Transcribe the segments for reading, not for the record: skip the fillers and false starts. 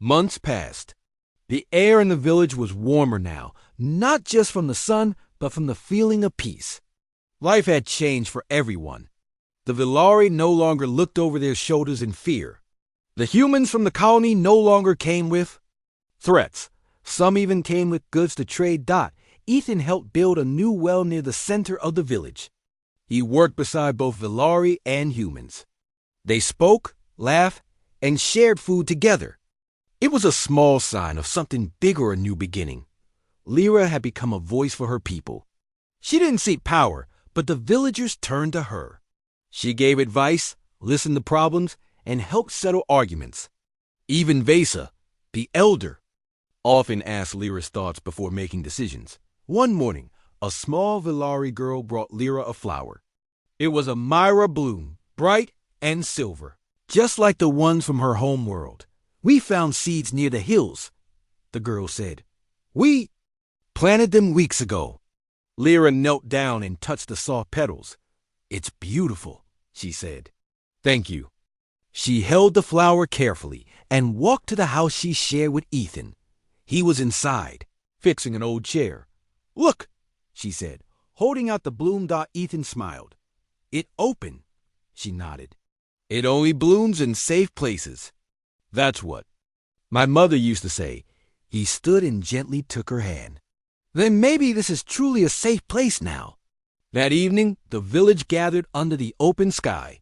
Months passed. The air in the village was warmer now, not just from the sun, but from the feeling of peace. Life had changed for everyone. The Villari no longer looked over their shoulders in fear. The humans from the colony no longer came with threats. Some even came with goods to trade. Ethan helped build a new well near the center of the village. He worked beside both Villari and humans. They spoke, laughed, and shared food together. It was a small sign of something bigger, a new beginning. Lyra had become a voice for her people. She didn't seek power, but the villagers turned to her. She gave advice, listened to problems, and helped settle arguments. Even Vesa, the elder, often asked Lyra's thoughts before making decisions. One morning, a small Villari girl brought Lyra a flower. It was a Myra bloom, bright and silver, just like the ones from her home world. "We found seeds near the hills," the girl said. "We planted them weeks ago." Lyra knelt down and touched the soft petals. "It's beautiful," she said. "Thank you." She held the flower carefully and walked to the house she shared with Ethan. He was inside, fixing an old chair. "Look," she said, holding out the bloom. Ethan smiled. "It opened," she nodded. "It only blooms in safe places." "That's what my mother used to say." He stood and gently took her hand. "Then maybe this is truly a safe place now." That evening, the village gathered under the open sky.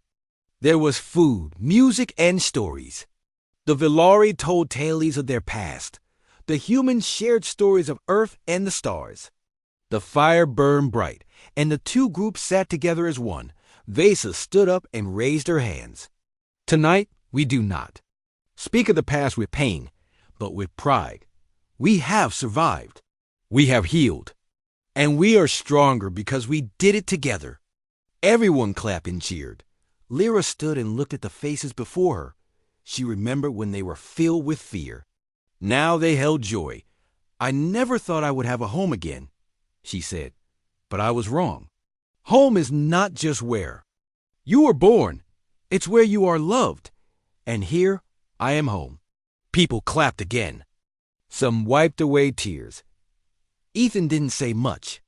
There was food, music, and stories. The Villari told tales of their past. The humans shared stories of Earth and the stars. The fire burned bright, and the two groups sat together as one. Vesa stood up and raised her hands. "Tonight, we do not speak of the past with pain, but with pride. We have survived. We have healed. And we are stronger because we did it together." Everyone clapped and cheered. Lyra stood and looked at the faces before her. She remembered when they were filled with fear. Now they held joy. "I never thought I would have a home again," she said. "But I was wrong. Home is not just where you were born. It's where you are loved. And here I am home." People clapped again. Some wiped away tears. Ethan didn't say much.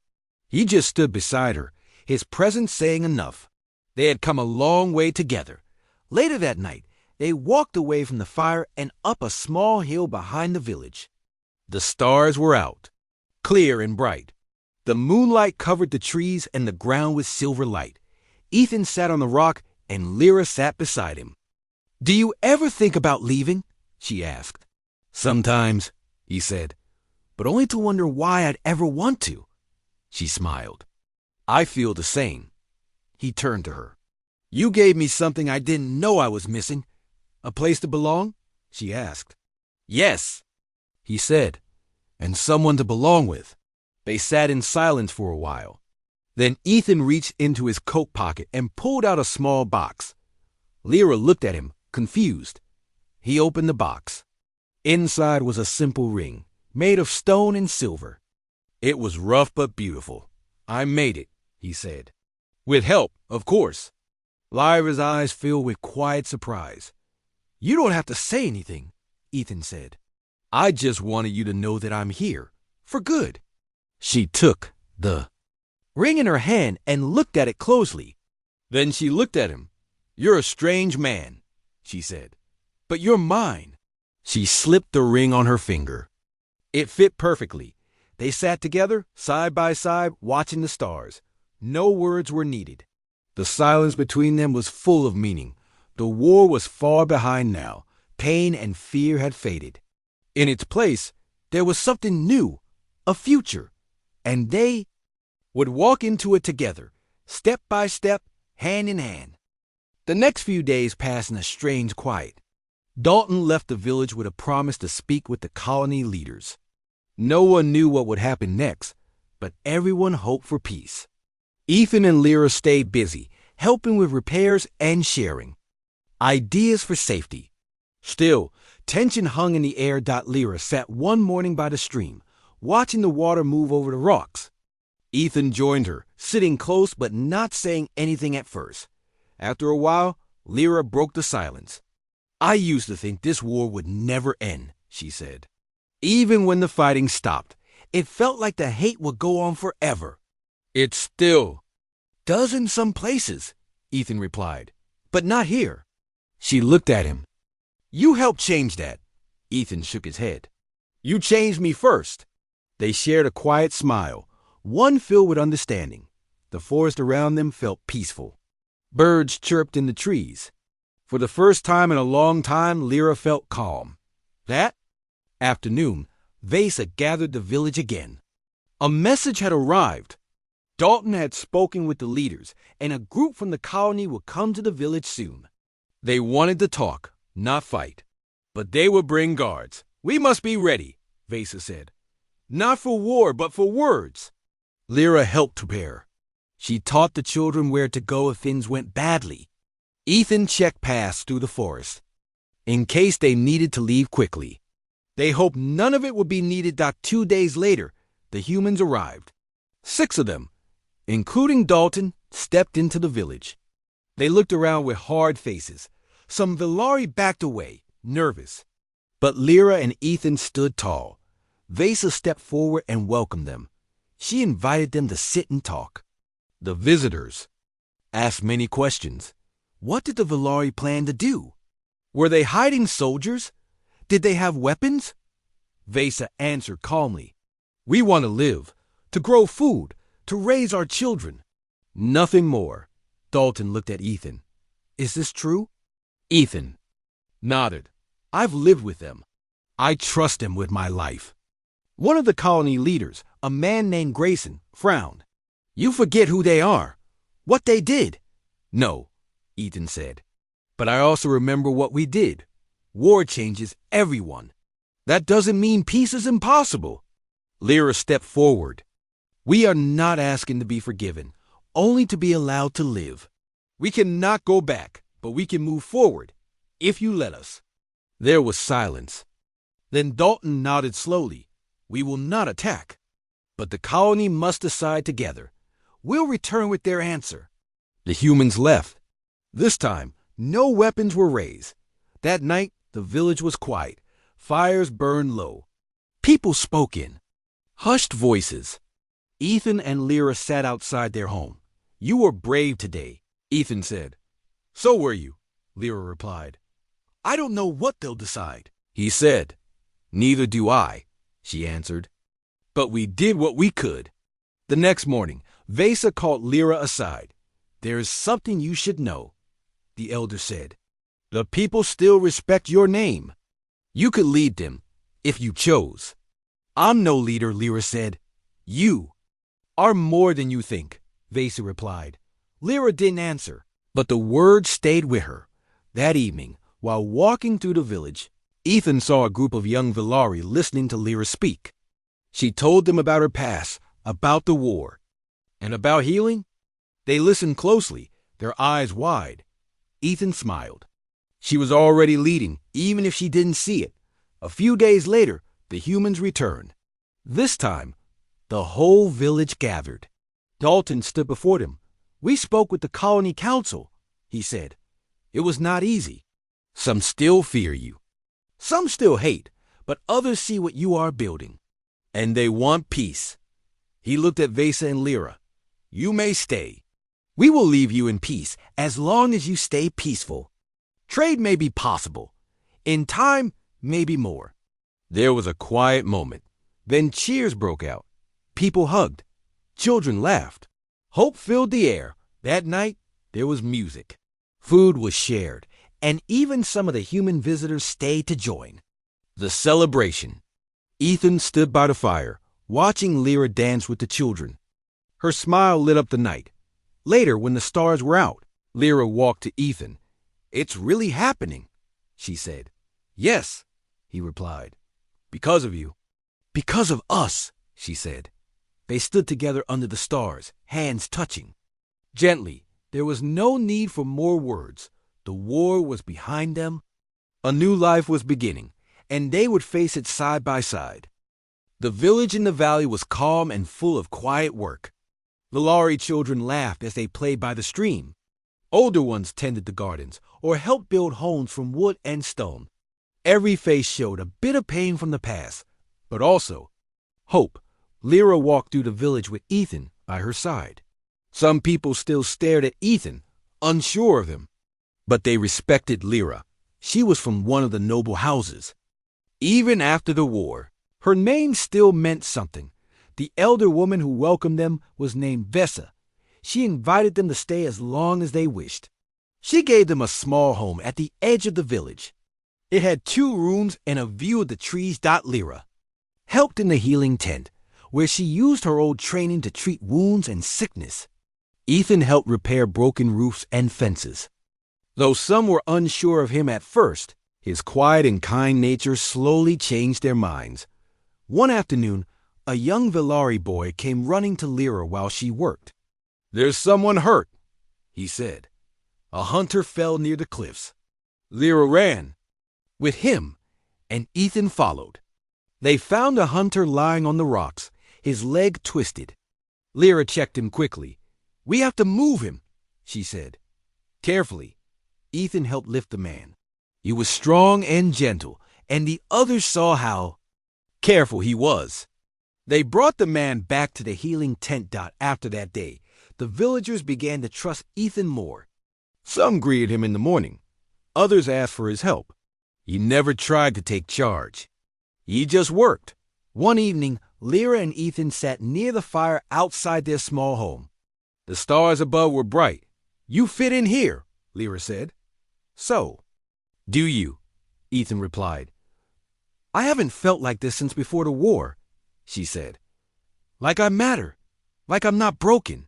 He just stood beside her, his presence saying enough. They had come a long way together. Later that night, they walked away from the fire and up a small hill behind the village. The stars were out, clear and bright. The moonlight covered the trees and the ground with silver light. Ethan sat on the rock and Lyra sat beside him. "Do you ever think about leaving?" she asked. "Sometimes," he said, "but only to wonder why I'd ever want to." She smiled. "I feel the same." He turned to her. "You gave me something I didn't know I was missing." "A place to belong?" she asked. "Yes," he said, "and someone to belong with." They sat in silence for a while. Then Ethan reached into his coat pocket and pulled out a small box. Lyra looked at him, confused. He opened the box. Inside was a simple ring, made of stone and silver. "It was rough but beautiful. I made it," he said. "With help, of course." Lyra's eyes filled with quiet surprise. "You don't have to say anything," Ethan said. "I just wanted you to know that I'm here, for good." She took the ring in her hand and looked at it closely. Then she looked at him. "You're a strange man," she said, "but you're mine." She slipped the ring on her finger. It fit perfectly. They sat together, side by side, watching the stars. No words were needed. The silence between them was full of meaning. The war was far behind now. Pain and fear had faded. In its place, there was something new, a future, and they would walk into it together, step by step, hand in hand. The next few days passed in a strange quiet. Dalton left the village with a promise to speak with the colony leaders. No one knew what would happen next, but everyone hoped for peace. Ethan and Lyra stayed busy, helping with repairs and sharing ideas for safety. Still, tension hung in the air. Lyra sat one morning by the stream, watching the water move over the rocks. Ethan joined her, sitting close but not saying anything at first. After a while, Lyra broke the silence. "I used to think this war would never end," she said. Even when the fighting stopped, it felt like the hate would go on forever. It still does in some places, Ethan replied, but not here. She looked at him. You helped change that. Ethan shook his head. You changed me first. They shared a quiet smile, one filled with understanding. The forest around them felt peaceful. Birds chirped in the trees. For the first time in a long time, Lyra felt calm. That afternoon, Vesa gathered the village again. A message had arrived. Dalton had spoken with the leaders, and a group from the colony would come to the village soon. They wanted to talk, not fight. But they would bring guards. We must be ready, Vesa said. Not for war, but for words. Lyra helped prepare. She taught the children where to go if things went badly. Ethan checked paths through the forest, in case they needed to leave quickly. They hoped none of it would be needed. 2 days later, the humans arrived. 6 of them, including Dalton, stepped into the village. They looked around with hard faces. Some Villari backed away, nervous. But Lyra and Ethan stood tall. Vesa stepped forward and welcomed them. She invited them to sit and talk. The visitors asked many questions. What did the Villari plan to do? Were they hiding soldiers? Did they have weapons? Vesa answered calmly. We want to live, to grow food, to raise our children. Nothing more. Dalton looked at Ethan. Is this true? Ethan nodded. I've lived with them. I trust them with my life. One of the colony leaders, a man named Grayson, frowned. You forget who they are, what they did. No, Ethan said. But I also remember what we did. War changes everyone. That doesn't mean peace is impossible. Lyra stepped forward. We are not asking to be forgiven, only to be allowed to live. We cannot go back, but we can move forward, if you let us. There was silence. Then Dalton nodded slowly. We will not attack. But the colony must decide together. We'll return with their answer. The humans left. This time, no weapons were raised. That night, the village was quiet. Fires burned low. People spoke in hushed voices. Ethan and Lyra sat outside their home. You were brave today, Ethan said. So were you, Lyra replied. I don't know what they'll decide, he said. Neither do I, she answered. But we did what we could. The next morning, Vesa called Lyra aside. There is something you should know, the elder said. The people still respect your name. You could lead them, if you chose. I'm no leader, Lyra said. You are more than you think, Vesa replied. Lyra didn't answer, but the words stayed with her. That evening, while walking through the village, Ethan saw a group of young Villari listening to Lyra speak. She told them about her past, about the war, and about healing. They listened closely, their eyes wide. Ethan smiled. She was already leading, even if she didn't see it. A few days later, the humans returned. This time, the whole village gathered. Dalton stood before them. We spoke with the colony council, he said. It was not easy. Some still fear you. Some still hate, but others see what you are building. And they want peace. He looked at Vesa and Lyra. You may stay. We will leave you in peace as long as you stay peaceful. Trade may be possible. In time, maybe more. There was a quiet moment. Then cheers broke out. People hugged. Children laughed. Hope filled the air. That night, there was music. Food was shared, and even some of the human visitors stayed to join. The celebration. Ethan stood by the fire, watching Lyra dance with the children. Her smile lit up the night. Later, when the stars were out, Lyra walked to Ethan. It's really happening, she said. Yes, he replied. Because of you. Because of us, she said. They stood together under the stars, hands touching. Gently, there was no need for more words. The war was behind them. A new life was beginning, and they would face it side by side. The village in the valley was calm and full of quiet work. Villari children laughed as they played by the stream. Older ones tended the gardens or helped build homes from wood and stone. Every face showed a bit of pain from the past, but also hope. Lyra walked through the village with Ethan by her side. Some people still stared at Ethan, unsure of him, but they respected Lyra. She was from one of the noble houses. Even after the war, her name still meant something. The elder woman who welcomed them was named Vesa. She invited them to stay as long as they wished. She gave them a small home at the edge of the village. It had 2 rooms and a view of the trees. Lyra helped in the healing tent, where she used her old training to treat wounds and sickness. Ethan helped repair broken roofs and fences. Though some were unsure of him at first, his quiet and kind nature slowly changed their minds. One afternoon, a young Velari boy came running to Lyra while she worked. "There's someone hurt," he said. "A hunter fell near the cliffs." Lyra ran with him, and Ethan followed. They found a hunter lying on the rocks, his leg twisted. Lyra checked him quickly. "We have to move him," she said. Carefully, Ethan helped lift the man. He was strong and gentle, and the others saw how careful he was. They brought the man back to the healing tent. After that day, the villagers began to trust Ethan more. Some greeted him in the morning. Others asked for his help. He never tried to take charge. He just worked. One evening, Lyra and Ethan sat near the fire outside their small home. The stars above were bright. "You fit in here," Lyra said. "So, do you?" Ethan replied. "I haven't felt like this since before the war," she said. "Like I matter. Like I'm not broken."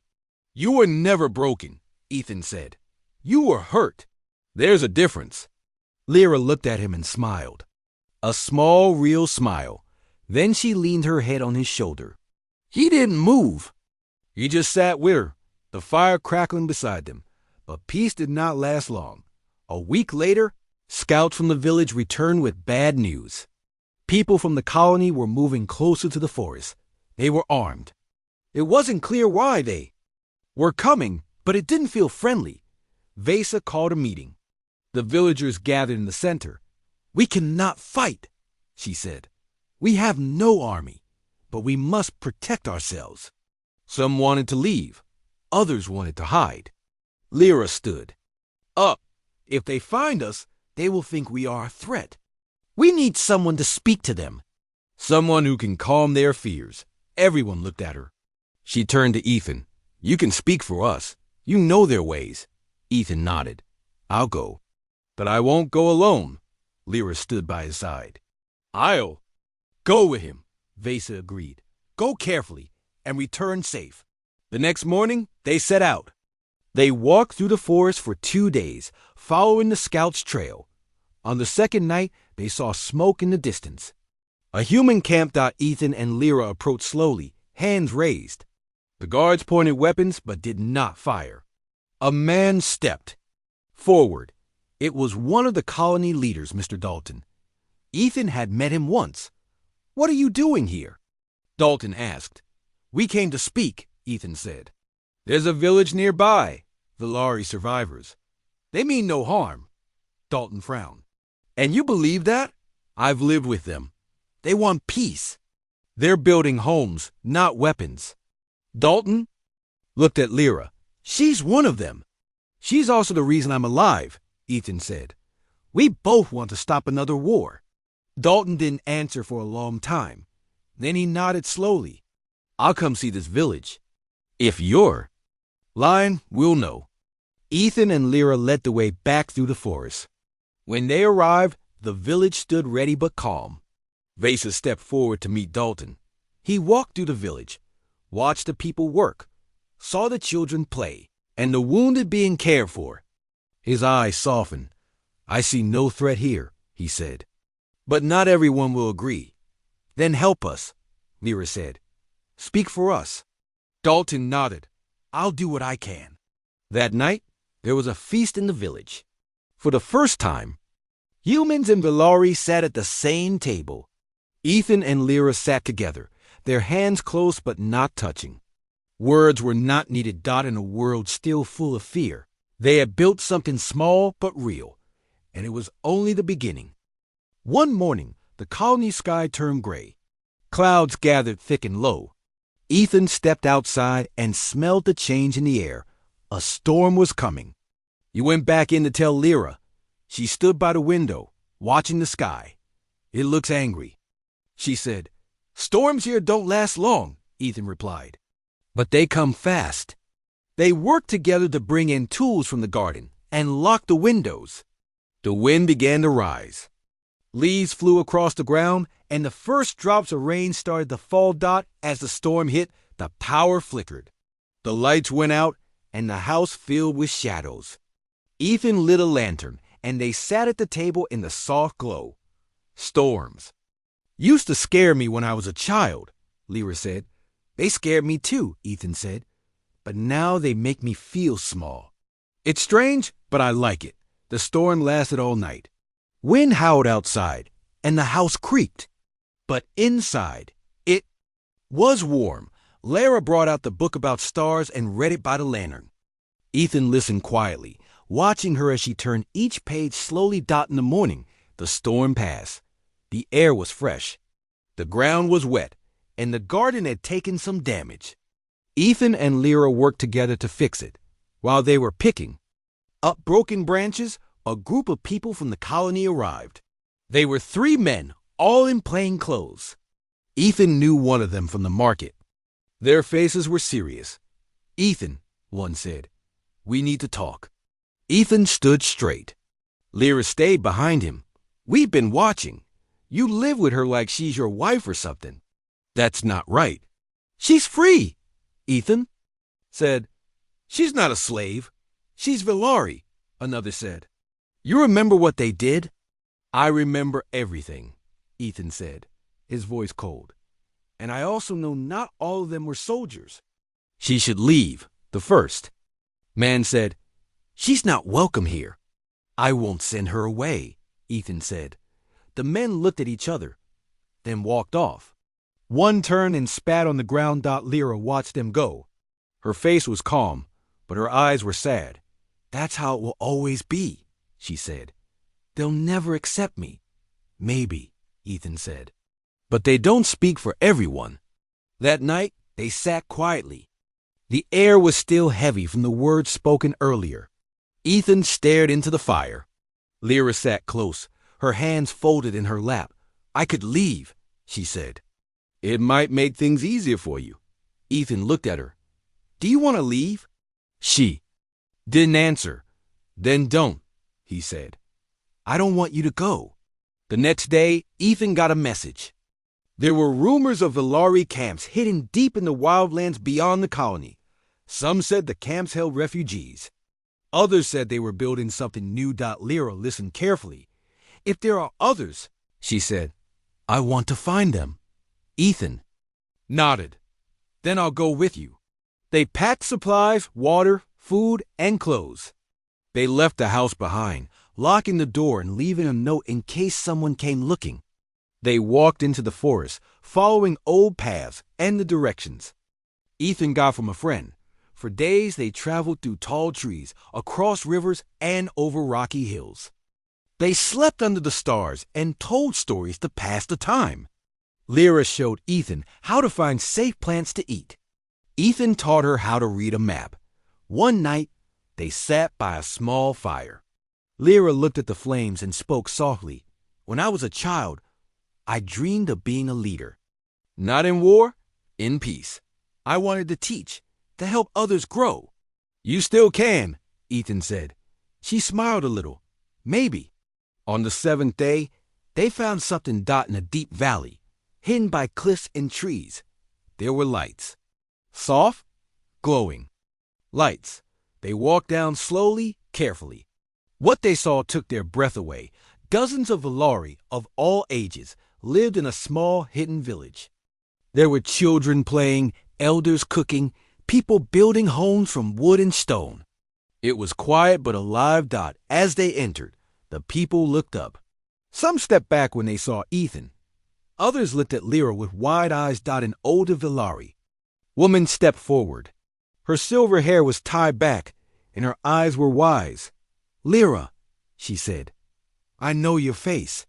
"You were never broken," Ethan said. "You were hurt. There's a difference." Lyra looked at him and smiled. A small, real smile. Then she leaned her head on his shoulder. He didn't move. He just sat with her, the fire crackling beside them. But peace did not last long. A week later, scouts from the village returned with bad news. People from the colony were moving closer to the forest. They were armed. It wasn't clear why they were coming, but it didn't feel friendly. Vesa called a meeting. The villagers gathered in the center. "We cannot fight," she said. "We have no army, but we must protect ourselves." Some wanted to leave. Others wanted to hide. Lyra stood up. "If they find us, they will think we are a threat. We need someone to speak to them. Someone who can calm their fears." Everyone looked at her. She turned to Ethan. "You can speak for us. You know their ways." Ethan nodded. "I'll go. But I won't go alone." Lyra stood by his side. "I'll go with him," Vesa agreed. "Go carefully and return safe." The next morning, they set out. They walked through the forest for 2 days, following the scouts' trail. On the second night, they saw smoke in the distance. A human camped. Ethan and Lyra approached slowly, hands raised. The guards pointed weapons but did not fire. A man stepped forward. It was one of the colony leaders, Mr. Dalton. Ethan had met him once. "What are you doing here?" Dalton asked. "We came to speak," Ethan said. "There's a village nearby, Velari survivors. They mean no harm." Dalton frowned. "And you believe that?" "I've lived with them. They want peace. They're building homes, not weapons." Dalton looked at Lyra. "She's one of them." "She's also the reason I'm alive," Ethan said. "We both want to stop another war." Dalton didn't answer for a long time. Then he nodded slowly. "I'll come see this village. If you're lying, we'll know." Ethan and Lyra led the way back through the forest. When they arrived, the village stood ready but calm. Vesa stepped forward to meet Dalton. He walked through the village, watched the people work, saw the children play, and the wounded being cared for. His eyes softened. "I see no threat here," he said. "But not everyone will agree." "Then help us," Lyra said. "Speak for us." Dalton nodded. "I'll do what I can." That night, there was a feast in the village. For the first time, humans and Velari sat at the same table. Ethan and Lyra sat together, their hands close but not touching. Words were not needed. In a world still full of fear, they had built something small but real, and it was only the beginning. One morning, the colony sky turned gray. Clouds gathered thick and low. Ethan stepped outside and smelled the change in the air. A storm was coming. He went back in to tell Lyra. She stood by the window, watching the sky. "It looks angry," she said. "Storms here don't last long," Ethan replied. "But they come fast." They worked together to bring in tools from the garden and lock the windows. The wind began to rise. Leaves flew across the ground, and the first drops of rain started to fall. As the storm hit, the power flickered. The lights went out, and the house filled with shadows. Ethan lit a lantern, and they sat at the table in the soft glow. "Storms used to scare me when I was a child," Lyra said. "They scared me too," Ethan said. "But now they make me feel small. It's strange, but I like it." The storm lasted all night. Wind howled outside, and the house creaked. But inside, it was warm. Lara brought out the book about stars and read it by the lantern. Ethan listened quietly, watching her as she turned each page slowly. In the morning, the storm passed. The air was fresh. The ground was wet, and the garden had taken some damage. Ethan and Lyra worked together to fix it. While they were picking up broken branches, a group of people from the colony arrived. They were 3 men, all in plain clothes. Ethan knew one of them from the market. Their faces were serious. "Ethan," one said, "we need to talk." Ethan stood straight. Lyra stayed behind him. "We've been watching. You live with her like she's your wife or something." "That's not right." "She's free," Ethan said. "She's not a slave. She's Vilari," another said. "You remember what they did?" "I remember everything," Ethan said, his voice cold. "And I also know not all of them were soldiers." "She should leave, the first." Man said, "She's not welcome here." "I won't send her away," Ethan said. The men looked at each other, then walked off. One turned and spat on the ground. Lyra watched them go. Her face was calm, but her eyes were sad. "That's how it will always be," she said. "They'll never accept me." "Maybe," Ethan said. "But they don't speak for everyone." That night, they sat quietly. The air was still heavy from the words spoken earlier. Ethan stared into the fire. Lyra sat close, her hands folded in her lap. "I could leave," she said. "It might make things easier for you." Ethan looked at her. "Do you want to leave?" She didn't answer. "Then don't," he said. "I don't want you to go." The next day, Ethan got a message. There were rumors of Vilari camps hidden deep in the wildlands beyond the colony. Some said the camps held refugees. Others said they were building something new. Lyra listened carefully. "If there are others," she said, "I want to find them." Ethan nodded. "Then I'll go with you." They packed supplies, water, food, and clothes. They left the house behind, locking the door and leaving a note in case someone came looking. They walked into the forest, following old paths and the directions Ethan got from a friend. For days they traveled through tall trees, across rivers, and over rocky hills. They slept under the stars and told stories to pass the time. Lyra showed Ethan how to find safe plants to eat. Ethan taught her how to read a map. One night, they sat by a small fire. Lyra looked at the flames and spoke softly. "When I was a child, I dreamed of being a leader. Not in war, in peace. I wanted to teach, to help others grow." "You still can," Ethan said. She smiled a little. "Maybe." On the 7th day, they found something in a deep valley, hidden by cliffs and trees. There were lights. Soft, glowing. Lights. They walked down slowly, carefully. What they saw took their breath away. Dozens of Vilari of all ages lived in a small, hidden village. There were children playing, elders cooking, people building homes from wood and stone. It was quiet but alive. As they entered, the people looked up. Some stepped back when they saw Ethan. Others looked at Lyra with wide eyes. An older Vilari woman stepped forward. Her silver hair was tied back, and her eyes were wise. "Lyra," she said, "I know your face."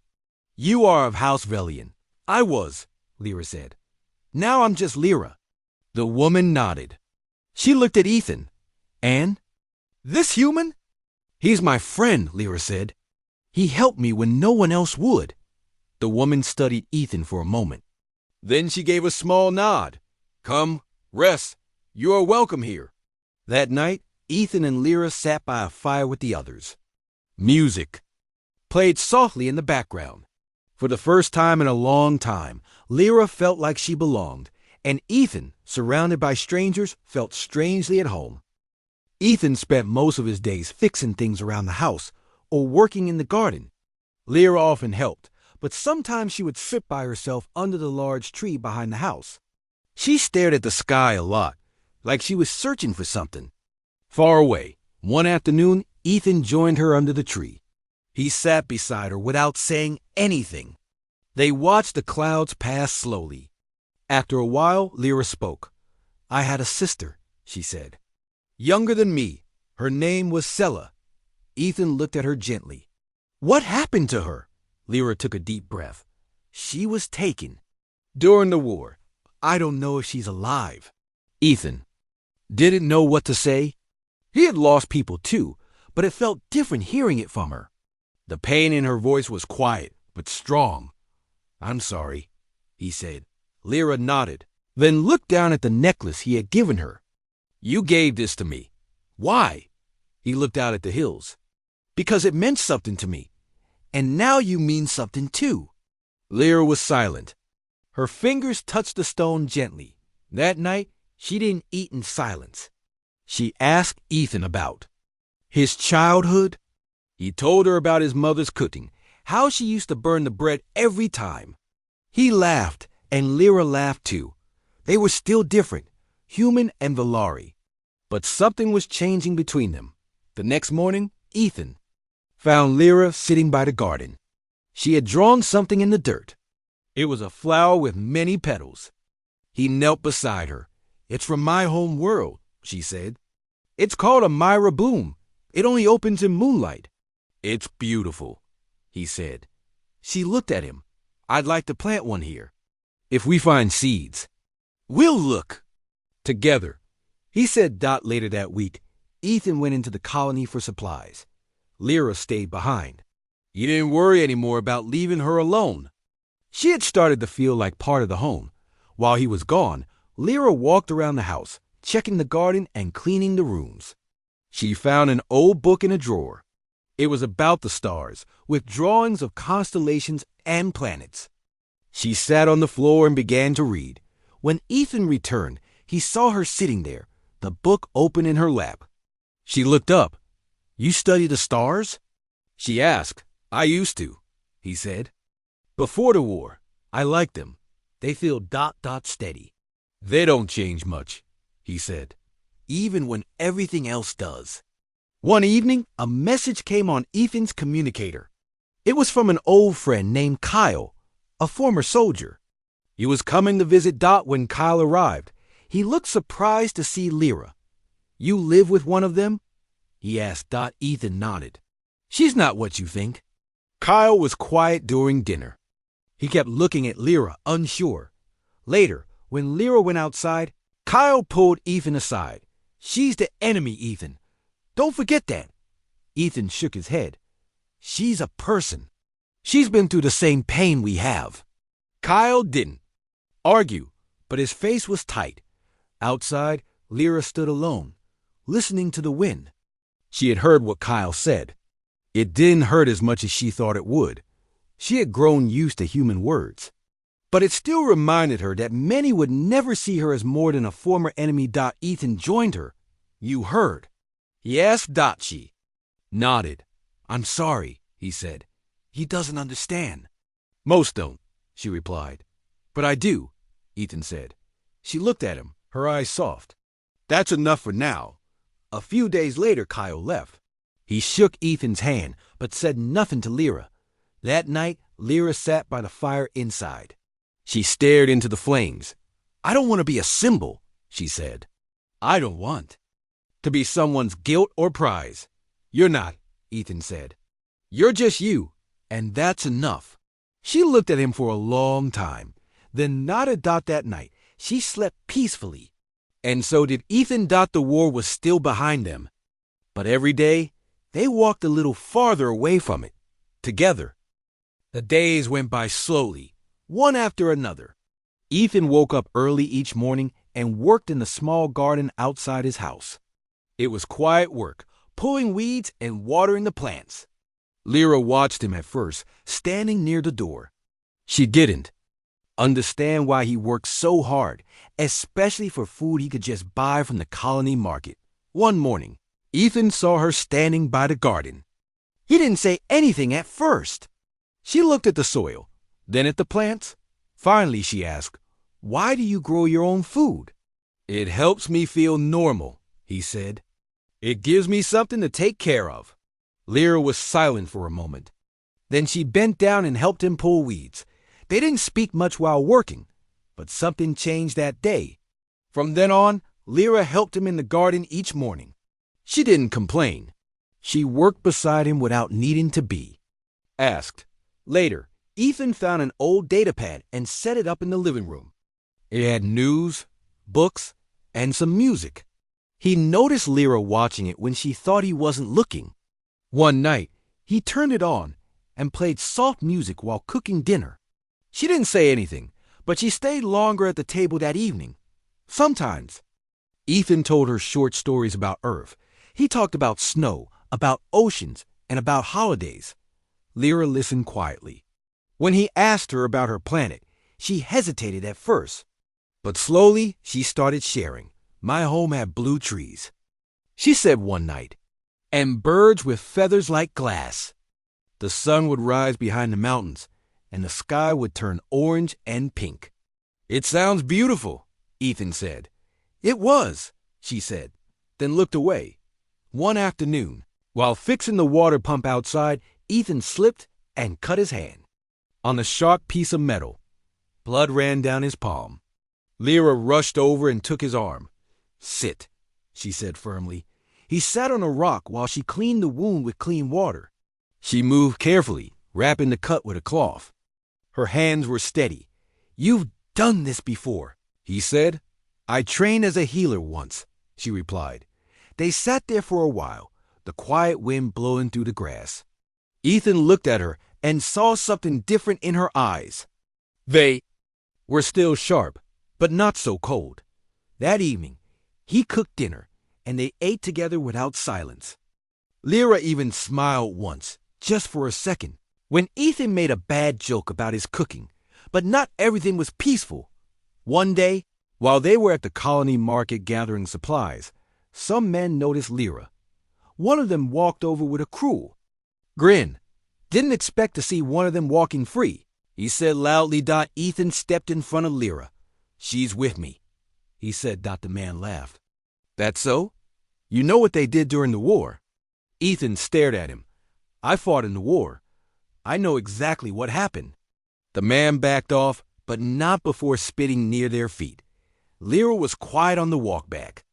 You are of House Velian. I was, Lyra said. Now I'm just Lyra. The woman nodded. She looked at Ethan. And? This human? He's my friend, Lyra said. He helped me when no one else would. The woman studied Ethan for a moment. Then she gave a small nod. Come, rest. You are welcome here. That night, Ethan and Lyra sat by a fire with the others. Music played softly in the background. For the first time in a long time, Lyra felt like she belonged, and Ethan, surrounded by strangers, felt strangely at home. Ethan spent most of his days fixing things around the house or working in the garden. Lyra often helped, but sometimes she would sit by herself under the large tree behind the house. She stared at the sky a lot, like she was searching for something. Far away, one afternoon, Ethan joined her under the tree. He sat beside her without saying anything. They watched the clouds pass slowly. After a while, Lyra spoke. I had a sister, she said. Younger than me. Her name was Sella. Ethan looked at her gently. What happened to her? Lyra took a deep breath. She was taken. During the war. I don't know if she's alive. Ethan didn't know what to say. He had lost people too, but it felt different hearing it from her. The pain in her voice was quiet, but strong. I'm sorry, he said. Lyra nodded, then looked down at the necklace he had given her. You gave this to me. Why? He looked out at the hills. Because it meant something to me. And now you mean something too. Lyra was silent. Her fingers touched the stone gently. That night, she didn't eat in silence. She asked Ethan about his childhood. He told her about his mother's cooking, how she used to burn the bread every time. He laughed, and Lyra laughed too. They were still different, human and Valari. But something was changing between them. The next morning, Ethan found Lyra sitting by the garden. She had drawn something in the dirt. It was a flower with many petals. He knelt beside her. It's from my home world, she said. It's called a Myra bloom. It only opens in moonlight. It's beautiful, he said. She looked at him. I'd like to plant one here. If we find seeds. We'll look. Together. He said later that week, Ethan went into the colony for supplies. Lyra stayed behind. He didn't worry anymore about leaving her alone. She had started to feel like part of the home. While he was gone, Lyra walked around the house, checking the garden and cleaning the rooms. She found an old book in a drawer. It was about the stars, with drawings of constellations and planets. She sat on the floor and began to read. When Ethan returned, he saw her sitting there, the book open in her lap. She looked up. You study the stars? She asked. I used to, he said. Before the war, I liked them. They feel steady. They don't change much, he said, even when everything else does. One evening, a message came on Ethan's communicator. It was from an old friend named Kyle, a former soldier. He was coming to visit Dot when Kyle arrived. He looked surprised to see Lyra. You live with one of them? He asked Dot. Ethan nodded. She's not what you think. Kyle was quiet during dinner. He kept looking at Lyra, unsure. Later, when Lyra went outside, Kyle pulled Ethan aside. She's the enemy, Ethan. Don't forget that. Ethan shook his head. She's a person. She's been through the same pain we have. Kyle didn't argue, but his face was tight. Outside, Lyra stood alone, listening to the wind. She had heard what Kyle said. It didn't hurt as much as she thought it would. She had grown used to human words. But it still reminded her that many would never see her as more than a former enemy. Ethan joined her. You heard. He asked Dot. She nodded. I'm sorry, he said. He doesn't understand. Most don't, she replied. But I do, Ethan said. She looked at him, her eyes soft. That's enough for now. A few days later, Kyle left. He shook Ethan's hand, but said nothing to Lyra. That night, Lyra sat by the fire inside. She stared into the flames. I don't want to be a symbol, she said. I don't want to be someone's guilt or prize. You're not, Ethan said. You're just you, and that's enough. She looked at him for a long time, then nodded. That night, she slept peacefully. And so did Ethan. The war was still behind them. But every day, they walked a little farther away from it, together. The days went by slowly, one after another. Ethan woke up early each morning and worked in the small garden outside his house. It was quiet work, pulling weeds and watering the plants. Lyra watched him at first, standing near the door. She didn't understand why he worked so hard, especially for food he could just buy from the colony market. One morning, Ethan saw her standing by the garden. He didn't say anything at first. She looked at the soil, then at the plants. Finally, she asked, "Why do you grow your own food?" "It helps me feel normal," he said. "It gives me something to take care of." Lyra was silent for a moment. Then she bent down and helped him pull weeds. They didn't speak much while working, but something changed that day. From then on, Lyra helped him in the garden each morning. She didn't complain. She worked beside him without needing to be asked. Later, Ethan found an old datapad and set it up in the living room. It had news, books, and some music. He noticed Lyra watching it when she thought he wasn't looking. One night, he turned it on and played soft music while cooking dinner. She didn't say anything, but she stayed longer at the table that evening. Sometimes. Ethan told her short stories about Earth. He talked about snow, about oceans, and about holidays. Lyra listened quietly. When he asked her about her planet, she hesitated at first. But slowly, she started sharing. "My home had blue trees," she said one night, "and birds with feathers like glass. The sun would rise behind the mountains, and the sky would turn orange and pink." "It sounds beautiful," Ethan said. "It was," she said, then looked away. One afternoon, while fixing the water pump outside, Ethan slipped and cut his hand on a sharp piece of metal. Blood ran down his palm. Lyra rushed over and took his arm. "Sit," she said firmly. He sat on a rock while she cleaned the wound with clean water. She moved carefully, wrapping the cut with a cloth. Her hands were steady. "You've done this before," he said. "I trained as a healer once," she replied. They sat there for a while, the quiet wind blowing through the grass. Ethan looked at her and saw something different in her eyes. They were still sharp, but not so cold. That evening, he cooked dinner, and they ate together without silence. Lyra even smiled once, just for a second, when Ethan made a bad joke about his cooking, but not everything was peaceful. One day, while they were at the colony market gathering supplies, some men noticed Lyra. One of them walked over with a cruel grin. "Didn't expect to see one of them walking free," he said loudly. Ethan stepped in front of Lyra. "She's with me," he said. The man laughed. "That so? You know what they did during the war?" Ethan stared at him. "I fought in the war. I know exactly what happened." The man backed off, but not before spitting near their feet. Lyra was quiet on the walk back.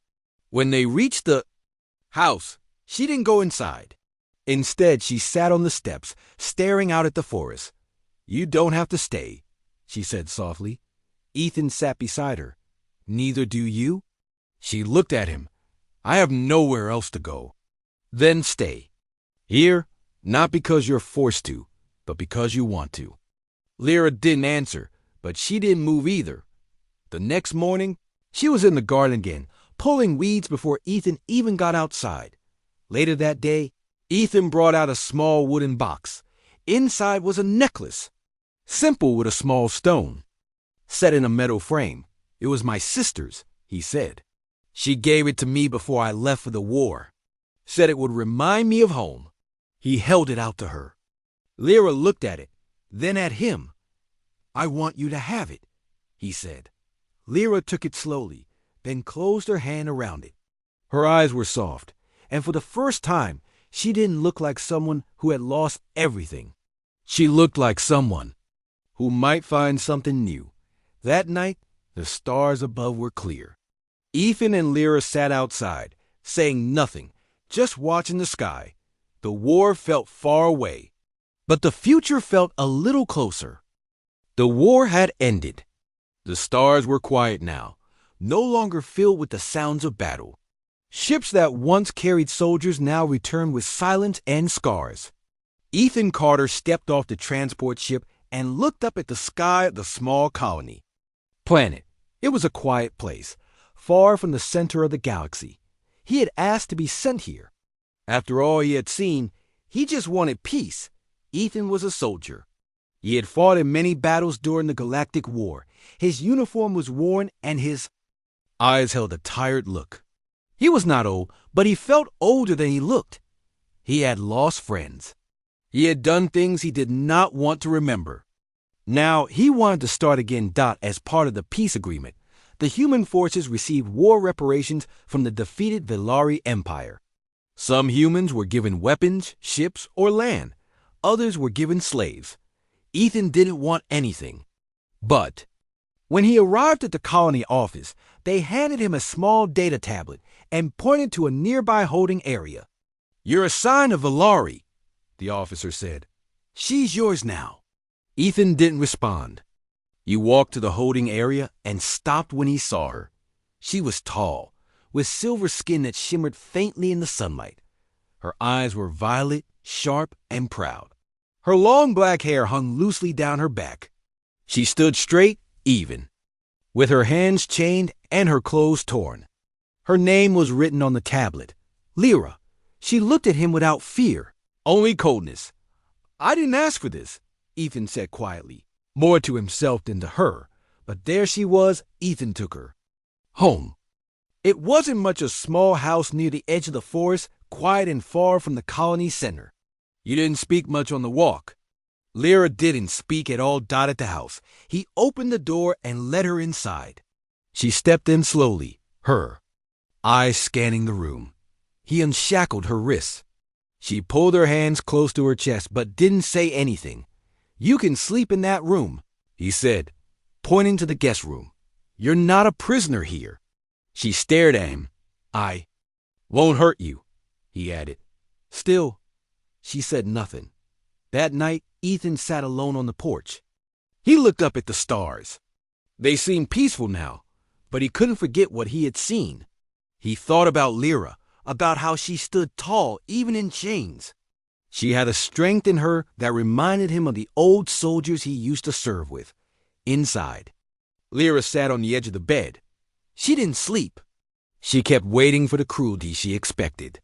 When they reached the house, she didn't go inside. Instead, she sat on the steps, staring out at the forest. "You don't have to stay," she said softly. Ethan sat beside her. "Neither do you?" She looked at him. "I have nowhere else to go." "Then stay. Here, not because you're forced to, but because you want to." Lyra didn't answer, but she didn't move either. The next morning, she was in the garden again, pulling weeds before Ethan even got outside. Later that day, Ethan brought out a small wooden box. Inside was a necklace, simple with a small stone, set in a metal frame. "It was my sister's," he said. "She gave it to me before I left for the war. Said it would remind me of home." He held it out to her. Lyra looked at it, then at him. "I want you to have it," he said. Lyra took it slowly, then closed her hand around it. Her eyes were soft, and for the first time, she didn't look like someone who had lost everything. She looked like someone who might find something new. That night, the stars above were clear. Ethan and Lyra sat outside, saying nothing, just watching the sky. The war felt far away, but the future felt a little closer. The war had ended. The stars were quiet now, no longer filled with the sounds of battle. Ships that once carried soldiers now returned with silence and scars. Ethan Carter stepped off the transport ship and looked up at the sky of the small colony. Planet. It was a quiet place, far from the center of the galaxy. He had asked to be sent here. After all he had seen, he just wanted peace. Ethan was a soldier. He had fought in many battles during the Galactic War. His uniform was worn and his eyes held a tired look. He was not old, but he felt older than he looked. He had lost friends. He had done things he did not want to remember. Now he wanted to start again. As part of the peace agreement, the human forces received war reparations from the defeated Velari Empire. Some humans were given weapons, ships, or land. Others were given slaves. Ethan didn't want anything. But when he arrived at the colony office, they handed him a small data tablet and pointed to a nearby holding area. "You're assigned a Velari," the officer said. "She's yours now." Ethan didn't respond. He walked to the holding area and stopped when he saw her. She was tall, with silver skin that shimmered faintly in the sunlight. Her eyes were violet, sharp, and proud. Her long black hair hung loosely down her back. She stood straight, even, with her hands chained and her clothes torn. Her name was written on the tablet, Lyra. She looked at him without fear, only coldness. "I didn't ask for this," Ethan said quietly, more to himself than to her, but there she was. Ethan took her home. It wasn't much, a small house near the edge of the forest, quiet and far from the colony's center. You didn't speak much on the walk. Lyra didn't speak at all. At the house, he opened the door and led her inside. She stepped in slowly, her eyes scanning the room. He unshackled her wrists. She pulled her hands close to her chest but didn't say anything. "You can sleep in that room," he said, pointing to the guest room. "You're not a prisoner here." She stared at him. "I won't hurt you," he added. Still, she said nothing. That night, Ethan sat alone on the porch. He looked up at the stars. They seemed peaceful now, but he couldn't forget what he had seen. He thought about Lyra, about how she stood tall even in chains. She had a strength in her that reminded him of the old soldiers he used to serve with. Inside, Lyra sat on the edge of the bed. She didn't sleep. She kept waiting for the cruelty she expected.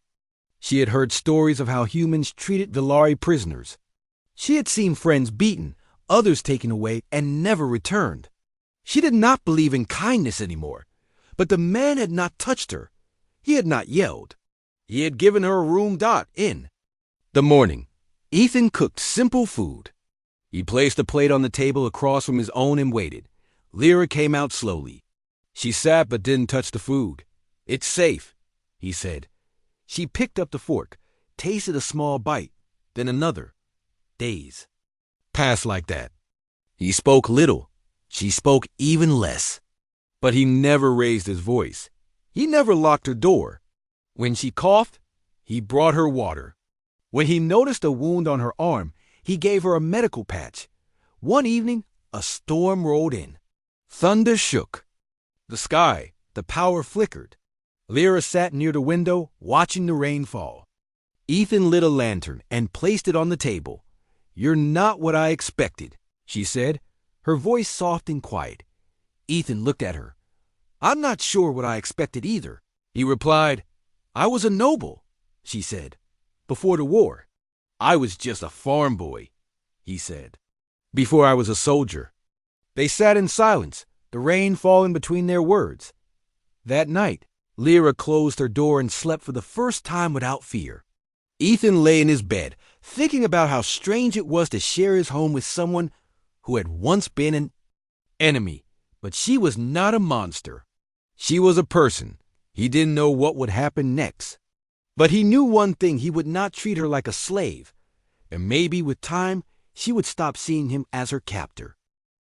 She had heard stories of how humans treated Velari prisoners. She had seen friends beaten, others taken away, and never returned. She did not believe in kindness anymore. But the man had not touched her. He had not yelled. He had given her a room. In the morning, Ethan cooked simple food. He placed a plate on the table across from his own and waited. Lyra came out slowly. She sat but didn't touch the food. "It's safe," he said. She picked up the fork, tasted a small bite, then another. Days passed like that. He spoke little. She spoke even less. But he never raised his voice. He never locked her door. When she coughed, he brought her water. When he noticed a wound on her arm, he gave her a medical patch. One evening, a storm rolled in. Thunder shook. The sky, the power flickered. Lyra sat near the window, watching the rain fall. Ethan lit a lantern and placed it on the table. "You're not what I expected," she said, her voice soft and quiet. Ethan looked at her. "I'm not sure what I expected either," he replied. "I was a noble," she said, "before the war." "I was just a farm boy," he said, "before I was a soldier." They sat in silence, the rain falling between their words. That night, Lyra closed her door and slept for the first time without fear. Ethan lay in his bed, thinking about how strange it was to share his home with someone who had once been an enemy. But she was not a monster. She was a person. He didn't know what would happen next. But he knew one thing: he would not treat her like a slave. And maybe with time, she would stop seeing him as her captor.